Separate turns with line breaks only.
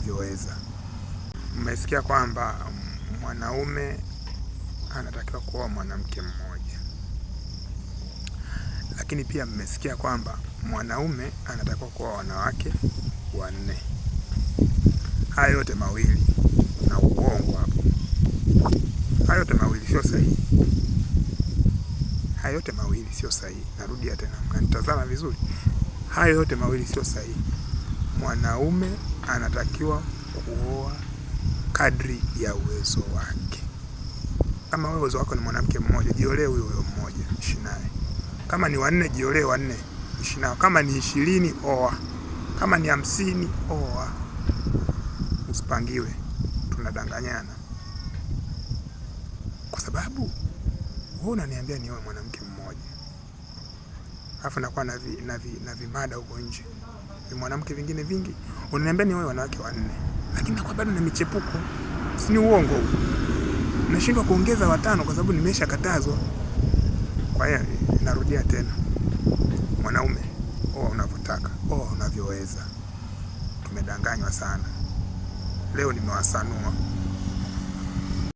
unavyoweza. Mmesikia kwamba mwanaume anatakiwa kuoa mwanamke mmoja, lakini pia mmesikia kwamba mwanaume anatakiwa kuoa wanawake 4. Haya yote mawili na uongo hapo. Haya yote mawili sio sahihi. Haya yote mawili sio sahihi. Narudia tena, mnanitazama vizuri. Haya yote mawili sio sahihi. Mwanaume anatakiwa kuoa kadri ya uwezo wake. Kama wewe uwezo wako ni mwanamke mmoja, jiolee huyo mmoja, ishi naye. Kama ni 4, jiolee 4, ishi nao. Kama ni 20, oa. Kama ni 50, oa. Usipangiwe, tunadanganyana. Kwa sababu wewe unaniambia nioe mwanamke mmoja, alafu nakuwa na vimada huko nje, ni mwanamke vingine vingi, unaniambia nioe wanawake 4, lakini nakuwa bado na michepuko. Si ni uongo huu? Nashindwa kuongeza 5 kwa sababu nimeshakatazwa. Kwa hiyo narudia tena, mwanaume oa unavyotaka, oa unavyoweza. Tumedanganywa sana. Leo nimewasanua.